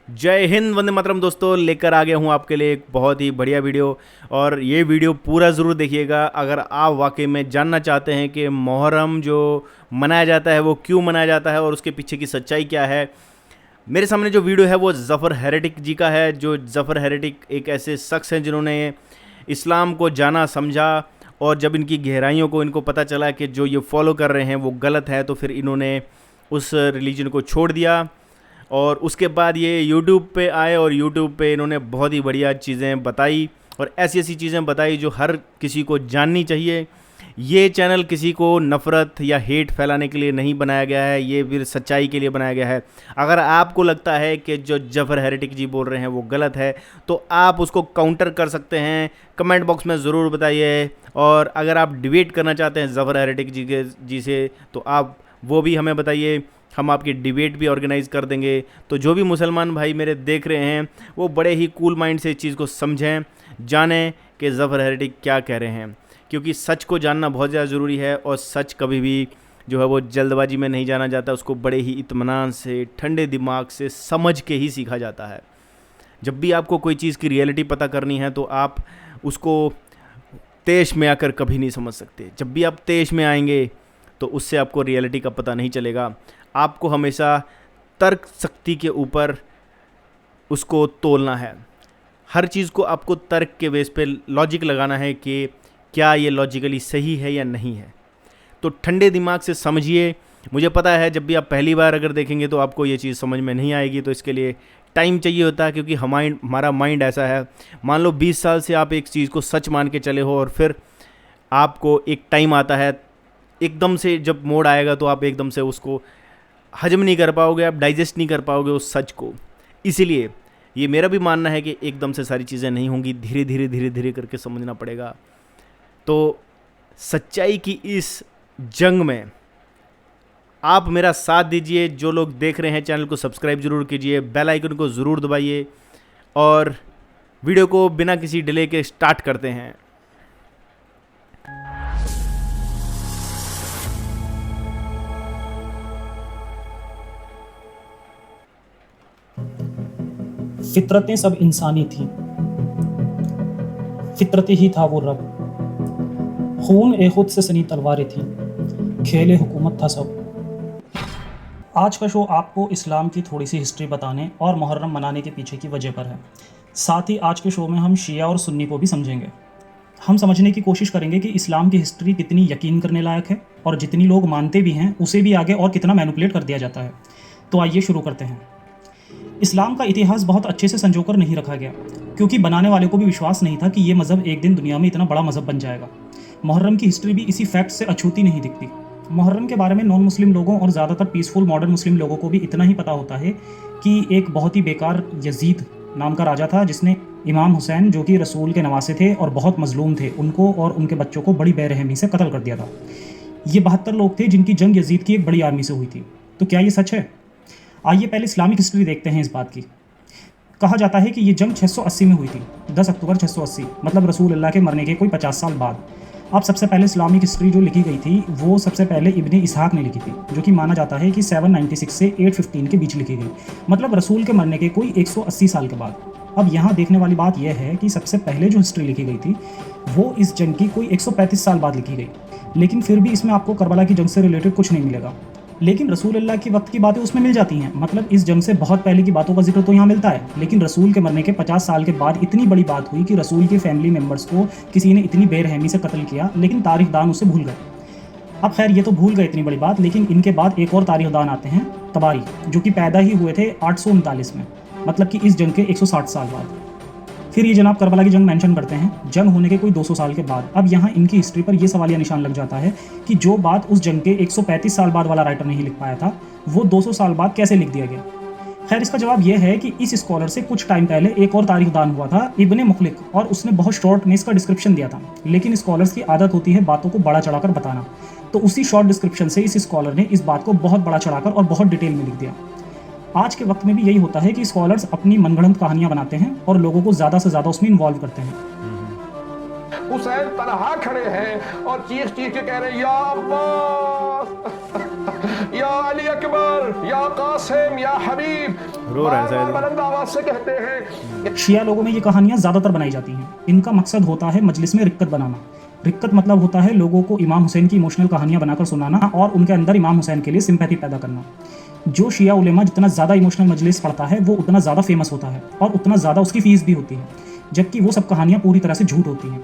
जय हिंद, वंदे मातरम। दोस्तों, लेकर आ गया हूँ आपके लिए एक बहुत ही बढ़िया वीडियो। और ये वीडियो पूरा ज़रूर देखिएगा अगर आप वाकई में जानना चाहते हैं कि मुहर्रम जो मनाया जाता है वो क्यों मनाया जाता है और उसके पीछे की सच्चाई क्या है। मेरे सामने जो वीडियो है वो ज़फ़र हेरेटिक जी का है। जो ज़फ़र हेरेटिक एक ऐसे शख्स हैं जिन्होंने इस्लाम को जाना समझा, और जब इनकी गहराइयों को इनको पता चला कि जो ये फॉलो कर रहे हैं वो गलत है, तो फिर इन्होंने उस रिलीजन को छोड़ दिया। और उसके बाद ये यूट्यूब पे आए और यूट्यूब पे इन्होंने बहुत ही बढ़िया चीज़ें बताई और ऐसी ऐसी चीज़ें बताई जो हर किसी को जाननी चाहिए। ये चैनल किसी को नफ़रत या हेट फैलाने के लिए नहीं बनाया गया है, ये फिर सच्चाई के लिए बनाया गया है। अगर आपको लगता है कि जो ज़फ़र हेरेटिक जी बोल रहे हैं वो गलत है, तो आप उसको काउंटर कर सकते हैं। कमेंट बॉक्स में ज़रूर बताइए। और अगर आप डिबेट करना चाहते हैं ज़फ़र हेरेटिक जी से, तो आप वो भी हमें बताइए, हम आपकी डिबेट भी ऑर्गेनाइज़ कर देंगे। तो जो भी मुसलमान भाई मेरे देख रहे हैं वो बड़े ही कूल माइंड से इस चीज़ को समझें, जानें कि ज़फ़र हेरेटिक क्या कह रहे हैं, क्योंकि सच को जानना बहुत ज़्यादा ज़रूरी है। और सच कभी भी जो है वो जल्दबाजी में नहीं जाना जाता, उसको बड़े ही इत्मीनान से, ठंडे दिमाग से समझ के ही सीखा जाता है। जब भी आपको कोई चीज़ की रियलिटी पता करनी है तो आप उसको तेश में आकर कभी नहीं समझ सकते। जब भी आप तेश में आएंगे तो उससे आपको रियलिटी का पता नहीं चलेगा। आपको हमेशा तर्क शक्ति के ऊपर उसको तोलना है। हर चीज़ को आपको तर्क के बेस पे लॉजिक लगाना है कि क्या ये लॉजिकली सही है या नहीं है। तो ठंडे दिमाग से समझिए। मुझे पता है जब भी आप पहली बार अगर देखेंगे तो आपको ये चीज़ समझ में नहीं आएगी, तो इसके लिए टाइम चाहिए होता है, क्योंकि हमारा माइंड ऐसा है। मान लो 20 साल से आप एक चीज़ को सच मान के चले हो और फिर आपको एक टाइम आता है, एकदम से जब मोड़ आएगा तो आप एकदम से उसको हजम नहीं कर पाओगे, आप डाइजेस्ट नहीं कर पाओगे उस सच को। इसीलिए ये मेरा भी मानना है कि एकदम से सारी चीज़ें नहीं होंगी, धीरे धीरे धीरे धीरे करके समझना पड़ेगा। तो सच्चाई की इस जंग में आप मेरा साथ दीजिए। जो लोग देख रहे हैं चैनल को सब्सक्राइब ज़रूर कीजिए, बेल आइकन को ज़रूर दबाइए, और वीडियो को बिना किसी डिले के स्टार्ट करते हैं। फितरतें सब इंसानी थीं, फितरती ही था वो रब। खून ए खुद से सनी तलवारें थीं, खेले हुकूमत था सब। आज का शो आपको इस्लाम की थोड़ी सी हिस्ट्री बताने और मुहर्रम मनाने के पीछे की वजह पर है। साथ ही आज के शो में हम शिया और सुन्नी को भी समझेंगे। हम समझने की कोशिश करेंगे कि इस्लाम की हिस्ट्री कितनी यकीन करने लायक है और जितनी लोग मानते भी हैं उसे भी आगे और कितना मैनिपुलेट कर दिया जाता है। तो आइए शुरू करते हैं। इस्लाम का इतिहास बहुत अच्छे से संजोकर नहीं रखा गया, क्योंकि बनाने वाले को भी विश्वास नहीं था कि ये मज़हब एक दिन दुनिया में इतना बड़ा मज़हब बन जाएगा। मुहर्रम की हिस्ट्री भी इसी फैक्ट से अछूती नहीं दिखती। मुहर्रम के बारे में नॉन मुस्लिम लोगों और ज़्यादातर पीसफुल मॉडर्न मुस्लिम लोगों को भी इतना ही पता होता है कि एक बहुत ही बेकार यजीद नाम का राजा था, जिसने इमाम हुसैन, जो कि रसूल के नवासे थे और बहुत मजलूम थे, उनको और उनके बच्चों को बड़ी बेरहमी से कत्ल कर दिया था। ये 72 लोग थे जिनकी जंग यजीद की एक बड़ी आर्मी से हुई थी। तो क्या ये सच है? आइए पहले इस्लामिक हिस्ट्री देखते हैं इस बात की। कहा जाता है कि ये जंग 680 में हुई थी, 10 अक्टूबर 680, मतलब रसूल अल्लाह के मरने के कोई 50 साल बाद। अब सबसे पहले इस्लामिक हिस्ट्री जो लिखी गई थी वो सबसे पहले इब्ने इसहाक ने लिखी थी, जो कि माना जाता है कि 796 से 815 के बीच लिखी गई, मतलब रसूल के मरने के कोई 180 साल के बाद। अब यहाँ देखने वाली बात यह है कि सबसे पहले जो हिस्ट्री लिखी गई थी वो इस जंग की कोई 135 साल बाद लिखी गई, लेकिन फिर भी इसमें आपको करबला की जंग से रिलेटेड कुछ नहीं मिलेगा। लेकिन रसूल अल्लाह के वक्त की बातें उसमें मिल जाती हैं, मतलब इस जंग से बहुत पहले की बातों का जिक्र तो यहाँ मिलता है। लेकिन रसूल के मरने के 50 साल के बाद इतनी बड़ी बात हुई कि रसूल के फैमिली मेम्बर्स को किसी ने इतनी बेरहमी से कत्ल किया, लेकिन तारीखदान उसे भूल गए। अब खैर ये तो भूल गए इतनी बड़ी बात, लेकिन इनके बाद एक और तारीखदान आते हैं, तबारी, जो कि पैदा ही हुए थे 839 में, मतलब कि इस जंग के 160 साल बाद। फिर ये जनाब करबला की जंग मेंशन करते हैं, जंग होने के कोई 200 साल के बाद। अब यहाँ इनकी हिस्ट्री पर यह सवालिया निशान लग जाता है कि जो बात उस जंग के 135 साल बाद वाला राइटर नहीं लिख पाया था, वो 200 साल बाद कैसे लिख दिया गया। खैर इसका जवाब यह है कि इस स्कॉलर से कुछ टाइम पहले एक और तारीखदान हुआ था, इब्ने मुखलिक, और उसने बहुत शॉर्ट में इसका डिस्क्रिप्शन दिया था। लेकिन स्कॉलर्स की आदत होती है बातों को बड़ा चढ़ाकर बताना, तो उसी शॉर्ट डिस्क्रिप्शन से इस स्कॉलर ने इस बात को बहुत बड़ा चढ़ाकर और बहुत डिटेल में लिख दिया। आज के वक्त में भी यही होता है कि स्कॉलर्स अपनी मनगढ़ंत कहानियां बनाते हैं और लोगों को ज़्यादा से ज़्यादा उसमें इन्वॉल्व करते हैं। हुसैन तनहा खड़े हैं और चीख चीख के कह रहे हैं या अब्बास या अली अकबर, या कासिम, या हबीब, रो रहा है शायद। बुलंद आवाज से कहते हैं। शिया लोगों में ये कहानियाँ ज़्यादातर बनाई जाती हैं। इनका मकसद होता है मजलिस में रिक्कत बनाना। रिक्कत मतलब होता है लोगों को इमाम हुसैन की इमोशनल कहानियाँ बनाकर सुनाना और उनके अंदर इमाम हुसैन के लिए सिंपैथी पैदा करना। जो शिया उलेमा जितना ज़्यादा इमोशनल मजलिस पढ़ता है वो उतना ज़्यादा फेमस होता है और उतना ज़्यादा उसकी फ़ीस भी होती है, जबकि वो सब कहानियाँ पूरी तरह से झूठ होती हैं।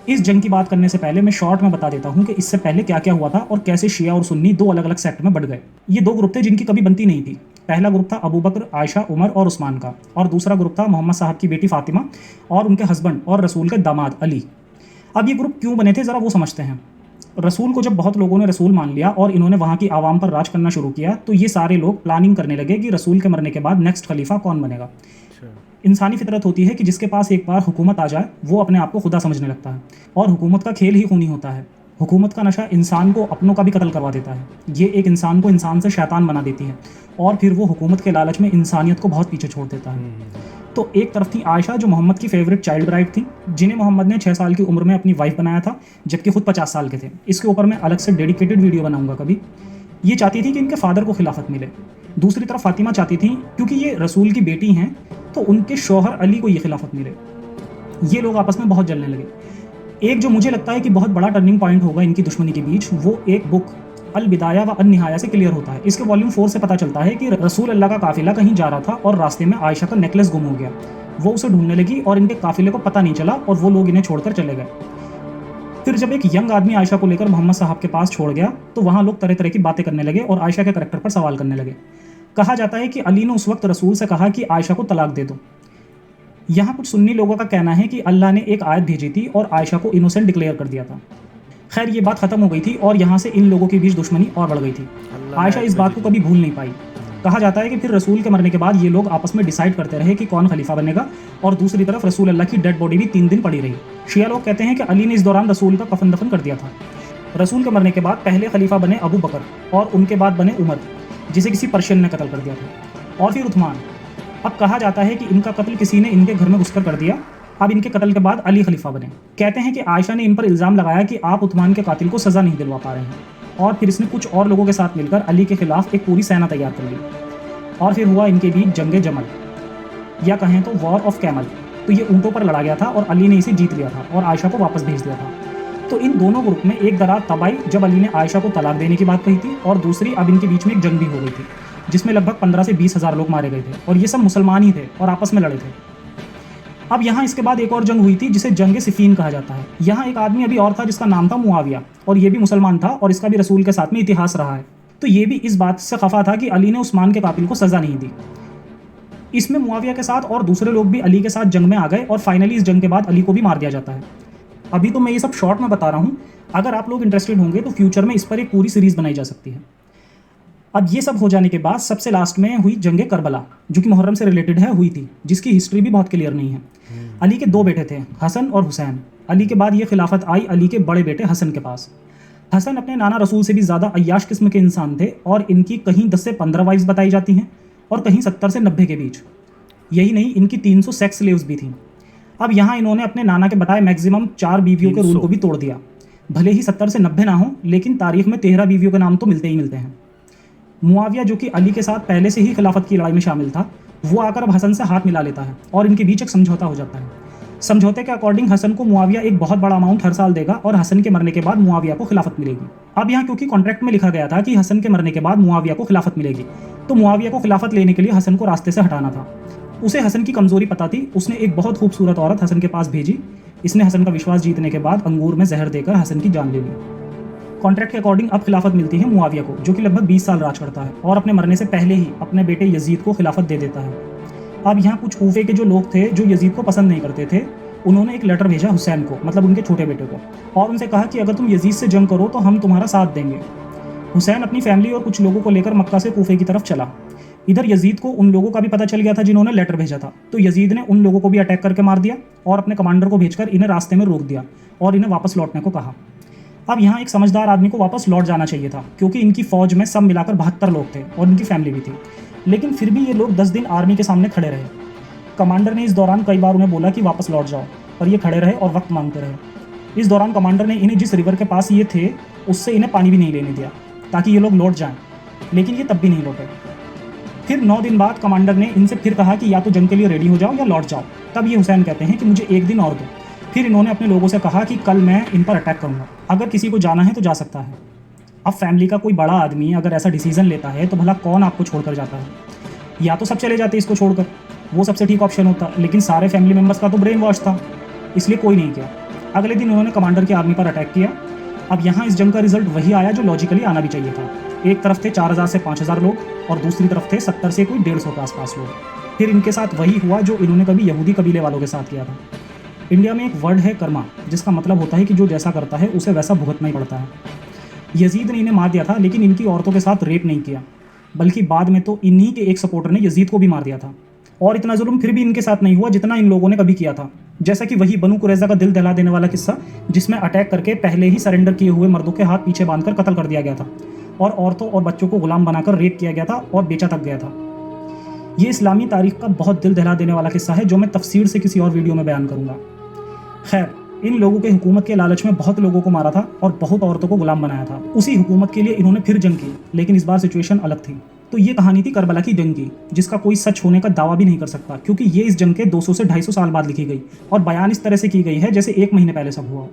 इस जंग की बात करने से पहले मैं शॉर्ट में बता देता हूँ कि इससे पहले क्या क्या हुआ था और कैसे शिया और सुन्नी दो अलग अलग सेक्ट में बढ़ गए। ये दो ग्रुप थे जिनकी कभी बनती नहीं थी। पहला ग्रुप था अबू बकर, आयशा, उमर और उस्मान का, और दूसरा ग्रुप था मोहम्मद साहब की बेटी फातिमा और उनके हस्बैंड और रसूल के दामाद अली। अब ये ग्रुप क्यों बने थे ज़रा वो समझते हैं। रसूल को जब बहुत लोगों ने रसूल मान लिया और इन्होंने वहाँ की आवाम पर राज करना शुरू किया तो ये सारे लोग प्लानिंग करने लगे कि रसूल के मरने के बाद नेक्स्ट खलीफा कौन बनेगा। इंसानी फितरत होती है कि जिसके पास एक बार हुकूमत आ जाए वो अपने आप को खुदा समझने लगता है, और हुकूमत का खेल ही खूनी होता है। हुकूमत का नशा इंसान को अपनों का भी कत्ल करवा देता है। ये एक इंसान को इंसान से शैतान बना देती है और फिर वो हुकूमत के लालच में इंसानियत को बहुत पीछे छोड़ देता है। तो एक तरफ थी आयशा जो मोहम्मद की फेवरेट चाइल्ड ब्राइड थी, जिन्हें मोहम्मद ने 6 साल की उम्र में अपनी वाइफ बनाया था, जबकि खुद 50 साल के थे। इसके ऊपर मैं अलग से डेडिकेटेड वीडियो बनाऊंगा कभी। ये चाहती थी कि इनके फादर को खिलाफत मिले। दूसरी तरफ फातिमा चाहती थी क्योंकि ये रसूल की बेटी हैं तो उनके शौहर अली को ये खिलाफत मिले। ये लोग आपस में बहुत जलने लगे। एक जो मुझे लगता है कि बहुत बड़ा टर्निंग पॉइंट होगा इनकी दुश्मनी के बीच, वो एक बुक अल बिदाया व अन निहाया से क्लियर होता है। इसके वॉल्यूम 4 से पता चलता है कि रसूल अल्लाह का काफिला कहीं जा रहा था और रास्ते में आयशा का नेकलेस गुम हो गया। वो उसे ढूंढने लगी और इनके काफिले को पता नहीं चला और वो लोग इन्हें छोड़कर चले गए। फिर जब एक यंग आदमी आयशा को लेकर मोहम्मद साहब के पास छोड़ गया तो वहाँ लोग तरह तरह की बातें करने लगे और आयशा के करैक्टर पर सवाल करने लगे। कहा जाता है कि अली ने उस वक्त रसूल से कहा कि आयशा को तलाक दे दो। यहाँ कुछ सुन्नी लोगों का कहना है कि अल्लाह ने एक आयत भेजी थी और आयशा को इनोसेंट डिक्लेयर कर दिया था। खैर ये बात खत्म हो गई थी और यहाँ से इन लोगों के बीच दुश्मनी और बढ़ गई थी। आयशा इस बात को कभी भूल नहीं पाई। कहा जाता है कि फिर रसूल के मरने के बाद ये लोग आपस में डिसाइड करते रहे कि कौन खलीफा बनेगा, और दूसरी तरफ रसूल अल्लाह की डेड बॉडी भी 3 दिन पड़ी रही। शिया लोग कहते हैं कि अली ने इस दौरान रसूल का कफन दफन कर दिया था। रसूल के मरने के बाद पहले खलीफा बने अबू बकर और उनके बाद बने उमर, जिसे किसी पर्शियन ने कत्ल कर दिया था, और फिर उस्मान। अब कहा जाता है कि इनका कत्ल किसी ने इनके घर में घुसकर कर दिया। अब इनके कत्ल के बाद अली खलीफा बने। कहते हैं कि आयशा ने इन पर इल्ज़ाम लगाया कि आप उस्मान के कातिल को सज़ा नहीं दिलवा पा रहे हैं, और फिर इसने कुछ और लोगों के साथ मिलकर अली के खिलाफ एक पूरी सेना तैयार कर ली, और फिर हुआ इनके बीच जंग जमल, या कहें तो वॉर ऑफ कैमल। तो ये ऊँटों पर लड़ा गया था और अली ने इसे जीत लिया था और आयशा को वापस भेज दिया था। तो इन दोनों ग्रुप में एक दरार तब आई जब अली ने आयशा को तलाक देने की बात कही थी, और दूसरी अब इनके बीच में एक जंग भी हो गई थी जिसमें लगभग 15 से 20 हज़ार लोग मारे गए थे, और ये सब मुसलमान ही थे और आपस में लड़े थे। अब यहाँ इसके बाद एक और जंग हुई थी जिसे जंग सिफीन कहा जाता है। यहाँ एक आदमी अभी और था जिसका नाम था मुआविया, और ये भी मुसलमान था और इसका भी रसूल के साथ में इतिहास रहा है। तो ये भी इस बात से खफा था कि अली ने उस्मान के कातिल को सज़ा नहीं दी। इसमें मुआविया के साथ और दूसरे लोग भी अली के साथ जंग में आ गए, और फाइनली इस जंग के बाद अली को भी मार दिया जाता है। अभी तो मैं ये सब शॉर्ट में बता रहा हूँ, अगर आप लोग इंटरेस्टेड होंगे तो फ्यूचर में इस पर एक पूरी सीरीज़ बनाई जा सकती है। अब ये सब हो जाने के बाद सबसे लास्ट में हुई जंग करबला, जो कि मुहर्रम से रिलेटेड है, हुई थी, जिसकी हिस्ट्री भी बहुत क्लियर नहीं है। अली के 2 बेटे थे, हसन और हुसैन। अली के बाद ये खिलाफत आई अली के बड़े बेटे हसन के पास। हसन अपने नाना रसूल से भी ज़्यादा अय्याश किस्म के इंसान थे, और इनकी कहीं 10 से 15 वाइफ्स बताई जाती हैं और कहीं 70 से 90 के बीच। यही नहीं, इनकी 300 सेक्स स्लेव्स भी थीं। अब यहाँ इन्होंने अपने नाना के बताए मैक्सिमम 4 बीवियों के रूल को भी तोड़ दिया। भले ही 70 से 90 ना हो, लेकिन तारीख में 13 बीवियों के नाम तो मिलते ही मिलते हैं। मुआविया जो कि अली के साथ पहले से ही खिलाफत की लड़ाई में शामिल था, वो आकर अब हसन से हाथ मिला लेता है और इनके बीच एक समझौता हो जाता है। समझौते के अकॉर्डिंग हसन को मुआविया एक बहुत बड़ा अमाउंट हर साल देगा और हसन के मरने के बाद मुआविया को खिलाफत मिलेगी। अब यहाँ क्योंकि कॉन्ट्रैक्ट में लिखा गया था कि हसन के मरने के बाद मुआविया को खिलाफत मिलेगी, तो मुआविया को खिलाफत लेने के लिए हसन को रास्ते से हटाना था। उसे हसन की कमजोरी पता थी। उसने एक बहुत खूबसूरत औरत हसन के पास भेजी। इसने हसन का विश्वास जीतने के बाद अंगूर में जहर देकर हसन की जान ले ली। कॉन्ट्रैक्ट के अकॉर्डिंग अब खिलाफत मिलती है मुआविया को, जो कि लगभग 20 साल राज करता है और अपने मरने से पहले ही अपने बेटे यजीद को खिलाफत दे देता है। अब यहाँ कुछ कूफे के जो लोग थे जो यजीद को पसंद नहीं करते थे, उन्होंने एक लेटर भेजा हुसैन को, मतलब उनके छोटे बेटे को, और उनसे कहा कि अगर तुम यजीद से जंग करो तो हम तुम्हारा साथ देंगे। हुसैन अपनी फैमिली और कुछ लोगों को लेकर मक्का से कूफे की तरफ चला। इधर यजीद को उन लोगों का भी पता चल गया था जिन्होंने लेटर भेजा था, तो यजीद ने उन लोगों को भी अटैक करके मार दिया और अपने कमांडर को भेजकर इन्हें रास्ते में रोक दिया और इन्हें वापस लौटने को कहा। अब यहाँ एक समझदार आदमी को वापस लौट जाना चाहिए था, क्योंकि इनकी फ़ौज में सब मिलाकर 72 लोग थे और इनकी फैमिली भी थी। लेकिन फिर भी ये लोग 10 दिन आर्मी के सामने खड़े रहे। कमांडर ने इस दौरान कई बार उन्हें बोला कि वापस लौट जाओ, पर ये खड़े रहे और वक्त मांगते रहे। इस दौरान कमांडर ने इन्हें जिस रिवर के पास ये थे उससे इन्हें पानी भी नहीं लेने दिया ताकि ये लोग लौट जाएं। लेकिन ये तब भी नहीं लौटे। फिर 9 दिन बाद कमांडर ने इनसे फिर कहा कि या तो जंग के लिए रेडी हो जाओ या लौट जाओ। तब ये हुसैन कहते हैं कि मुझे 1 दिन और दो। फिर इन्होंने अपने लोगों से कहा कि कल मैं इन पर अटैक करूँगा, अगर किसी को जाना है तो जा सकता है। अब फैमिली का कोई बड़ा आदमी अगर ऐसा डिसीजन लेता है तो भला कौन आपको छोड़कर जाता है? या तो सब चले जाते इसको छोड़कर, वो सबसे ठीक ऑप्शन होता, लेकिन सारे फैमिली मेम्बर्स का तो ब्रेन वॉश था, इसलिए कोई नहीं किया। अगले दिन उन्होंने कमांडर की आर्मी पर अटैक किया। अब यहाँ इस जंग का रिजल्ट वही आया जो लॉजिकली आना भी चाहिए था। एक तरफ थे 4000 से 5000 लोग और दूसरी तरफ थे 70 से कोई 150 के आसपास लोग। फिर इनके साथ वही हुआ जो इन्होंने कभी यहूदी कबीले वालों के साथ किया था। इंडिया में एक वर्ड है कर्मा, जिसका मतलब होता है कि जो जैसा करता है उसे वैसा भुगतना ही पड़ता है। यजीद ने इन्हें मार दिया था, लेकिन इनकी औरतों के साथ रेप नहीं किया, बल्कि बाद में तो इन्हीं के एक सपोर्टर ने यजीद को भी मार दिया था। और इतना जुल्म फिर भी इनके साथ नहीं हुआ जितना इन लोगों ने कभी किया था। जैसा कि वही बनु कुरैज़ा का दिल दहला देने वाला किस्सा, जिसमें अटैक करके पहले ही सरेंडर किए हुए मर्दों के हाथ पीछे बांधकर कत्ल कर दिया गया था और औरतों और बच्चों को गुलाम बनाकर रेप किया गया था और बेचा तक गया था। ये इस्लामी तारीख का बहुत दिल दहला देने वाला किस्सा है जो मैं तफसीर से किसी और वीडियो में बयान करूंगा। खैर, इन लोगों के हुकूमत के लालच में बहुत लोगों को मारा था और बहुत औरतों को गुलाम बनाया था। उसी हुकूमत के लिए इन्होंने फिर जंग की, लेकिन इस बार सिचुएशन अलग थी। तो ये कहानी थी करबला की जंग की, जिसका कोई सच होने का दावा भी नहीं कर सकता, क्योंकि ये इस जंग के 200 से 250 साल बाद लिखी गई और बयान इस तरह से की गई है जैसे 1 महीने पहले सब हुआ।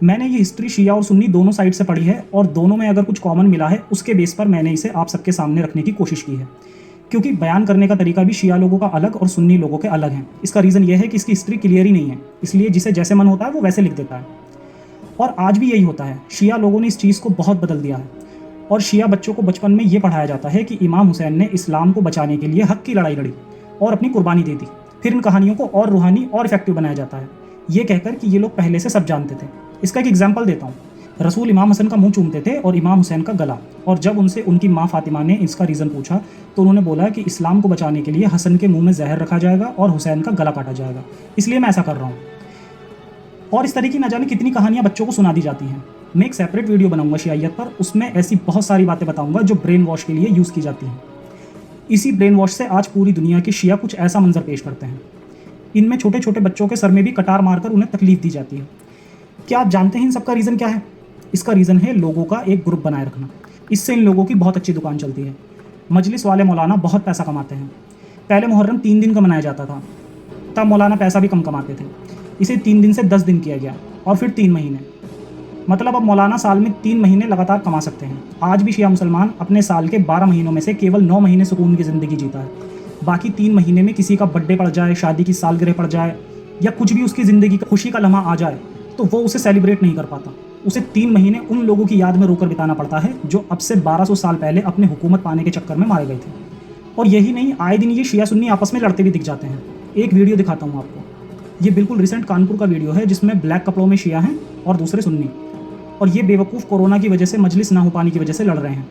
मैंने ये हिस्ट्री शिया और सुन्नी दोनों साइड से पढ़ी है और दोनों में अगर कुछ कॉमन मिला है उसके बेस पर मैंने इसे आप सबके सामने रखने की कोशिश की है, क्योंकि बयान करने का तरीका भी शिया लोगों का अलग और सुन्नी लोगों के अलग हैं। इसका रीज़न यह है कि इसकी हिस्ट्री क्लियर ही नहीं है, इसलिए जिसे जैसे मन होता है वो वैसे लिख देता है। और आज भी यही होता है। शिया लोगों ने इस चीज़ को बहुत बदल दिया है और शिया बच्चों को बचपन में ये पढ़ाया जाता है कि इमाम हुसैन ने इस्लाम को बचाने के लिए हक की लड़ाई लड़ी और अपनी कुर्बानी दे दी। फिर इन कहानियों को और रूहानी और इफेक्टिव बनाया जाता है, ये कहकर कि ये लोग पहले से सब जानते थे। इसका एक एग्जाम्पल देता हूँ। रसूल इमाम हसन का मुंह चूमते थे और इमाम हुसैन का गला, और जब उनसे उनकी माँ फातिमा ने इसका रीज़न पूछा तो उन्होंने बोला कि इस्लाम को बचाने के लिए हसन के मुंह में जहर रखा जाएगा और हुसैन का गला काटा जाएगा, इसलिए मैं ऐसा कर रहा हूँ। और इस तरह की न जाने कितनी कहानियाँ बच्चों को सुना दी जाती हैं। मैं एक सेपरेट वीडियो बनाऊंगा शियायत पर, उसमें ऐसी बहुत सारी बातें बताऊंगा जो ब्रेन वॉश के लिए यूज़ की जाती हैं। इसी ब्रेन वॉश से आज पूरी दुनिया के शिया कुछ ऐसा मंजर पेश करते हैं। इनमें छोटे छोटे बच्चों के सर में भी कटार मारकर उन्हें तकलीफ दी जाती है। क्या आप जानते हैं इन सबका रीज़न क्या है? इसका रीज़न है लोगों का एक ग्रुप बनाए रखना। इससे इन लोगों की बहुत अच्छी दुकान चलती है। मजलिस वाले मौलाना बहुत पैसा कमाते हैं। पहले मुहर्रम 3 दिन का मनाया जाता था, तब मौलाना पैसा भी कम कमाते थे। इसे 3 दिन से 10 दिन किया गया और फिर 3 महीने, मतलब अब मौलाना साल में 3 महीने लगातार कमा सकते हैं। आज भी शिया मुसलमान अपने साल के 12 महीनों में से केवल 9 महीने सुकून की ज़िंदगी जीता है। बाकी 3 महीने में किसी का बर्थडे पड़ जाए, शादी की सालगिरह पड़ जाए या कुछ भी उसकी ज़िंदगी का खुशी का लम्हा आ जाए तो वो उसे सेलिब्रेट नहीं कर पाता। उसे 3 महीने उन लोगों की याद में रोकर बिताना पड़ता है जो अब से 1200 साल पहले अपने हुकूमत पाने के चक्कर में मारे गए थे। और यही नहीं, आए दिन ये शिया सुन्नी आपस में लड़ते भी दिख जाते हैं। एक वीडियो दिखाता हूँ आपको। ये बिल्कुल रिसेंट कानपुर का वीडियो है जिसमें ब्लैक कपड़ों में शिया हैं और दूसरे सुन्नी, और ये बेवकूफ़ कोरोना की वजह से मजलिस ना हो पाने की वजह से लड़ रहे हैं।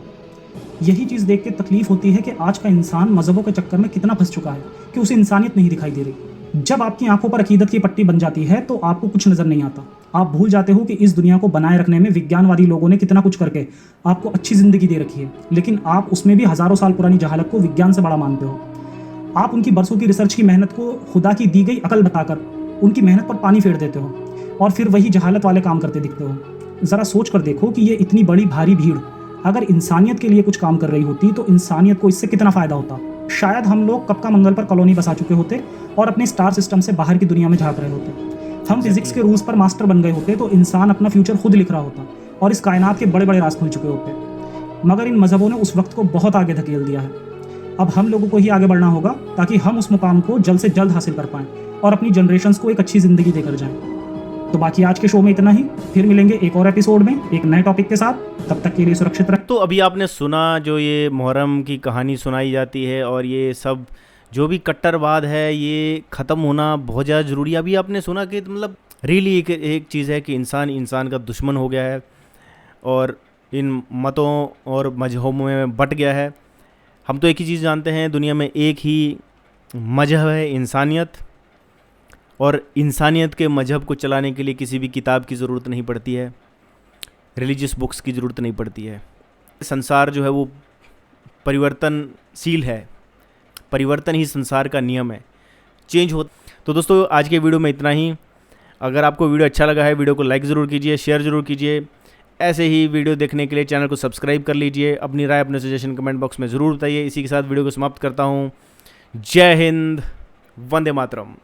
यही चीज़ देख के तकलीफ होती है कि आज का इंसान मज़हबों के चक्कर में कितना फंस चुका है कि उसे इंसानियत नहीं दिखाई दे रही। जब आपकी आंखों पर अकीदत की पट्टी बन जाती है तो आपको कुछ नज़र नहीं आता। आप भूल जाते हो कि इस दुनिया को बनाए रखने में विज्ञानवादी लोगों ने कितना कुछ करके आपको अच्छी ज़िंदगी दे रखी है, लेकिन आप उसमें भी हज़ारों साल पुरानी जहालत को विज्ञान से बड़ा मानते हो। आप उनकी बरसों की रिसर्च की मेहनत को खुदा की दी गई अकल बताकर उनकी मेहनत पर पानी फेर देते हो और फिर वही जहालत वाले काम करते दिखते हो। ज़रा सोच कर देखो कि ये इतनी बड़ी भारी भीड़ अगर इंसानियत के लिए कुछ काम कर रही होती तो इंसानियत को इससे कितना फ़ायदा होता। शायद हम लोग कब का मंगल पर कॉलोनी बसा चुके होते और अपने स्टार सिस्टम से बाहर की दुनिया में झांक रहे होते। हम फिजिक्स के रूल्स पर मास्टर बन गए होते तो इंसान अपना फ्यूचर खुद लिख रहा होता और इस कायनात के बड़े बड़े राज खुल चुके होते। मगर इन मज़हबों ने उस वक्त को बहुत आगे धकेल दिया है। अब हम लोगों को ही आगे बढ़ना होगा ताकि हम उस मुकाम को जल्द से जल्द हासिल कर पाएँ और अपनी जनरेशन्स को एक अच्छी ज़िंदगी देकर जाएँ। तो बाकी आज के शो में इतना ही, फिर मिलेंगे एक और एपिसोड में एक नए टॉपिक के साथ। तब तक के लिए सुरक्षित रहें। तो अभी आपने सुना जो ये मुहर्रम की कहानी सुनाई जाती है और ये सब जो भी कट्टरवाद है ये ख़त्म होना बहुत ज़्यादा ज़रूरी है। अभी आपने सुना कि मतलब रियली एक चीज़ है कि इंसान का दुश्मन हो गया है और इन मतों और मजहबों में बट गया है। हम तो एक ही चीज़ जानते हैं, दुनिया में एक ही मजहब है, इंसानियत, और इंसानियत के मजहब को चलाने के लिए किसी भी किताब की ज़रूरत नहीं पड़ती है, रिलीजियस बुक्स की ज़रूरत नहीं पड़ती है। संसार जो है वो परिवर्तनशील है, परिवर्तन ही संसार का नियम है, चेंज हो। तो दोस्तों आज के वीडियो में इतना ही। अगर आपको वीडियो अच्छा लगा है वीडियो को लाइक ज़रूर कीजिए, शेयर ज़रूर कीजिए ऐसे ही वीडियो देखने के लिए चैनल को सब्सक्राइब कर लीजिए। अपनी राय अपने सजेशन कमेंट बॉक्स में ज़रूर बताइए। इसी के साथ वीडियो को समाप्त करता हूँ। जय हिंद, वंदे मातरम।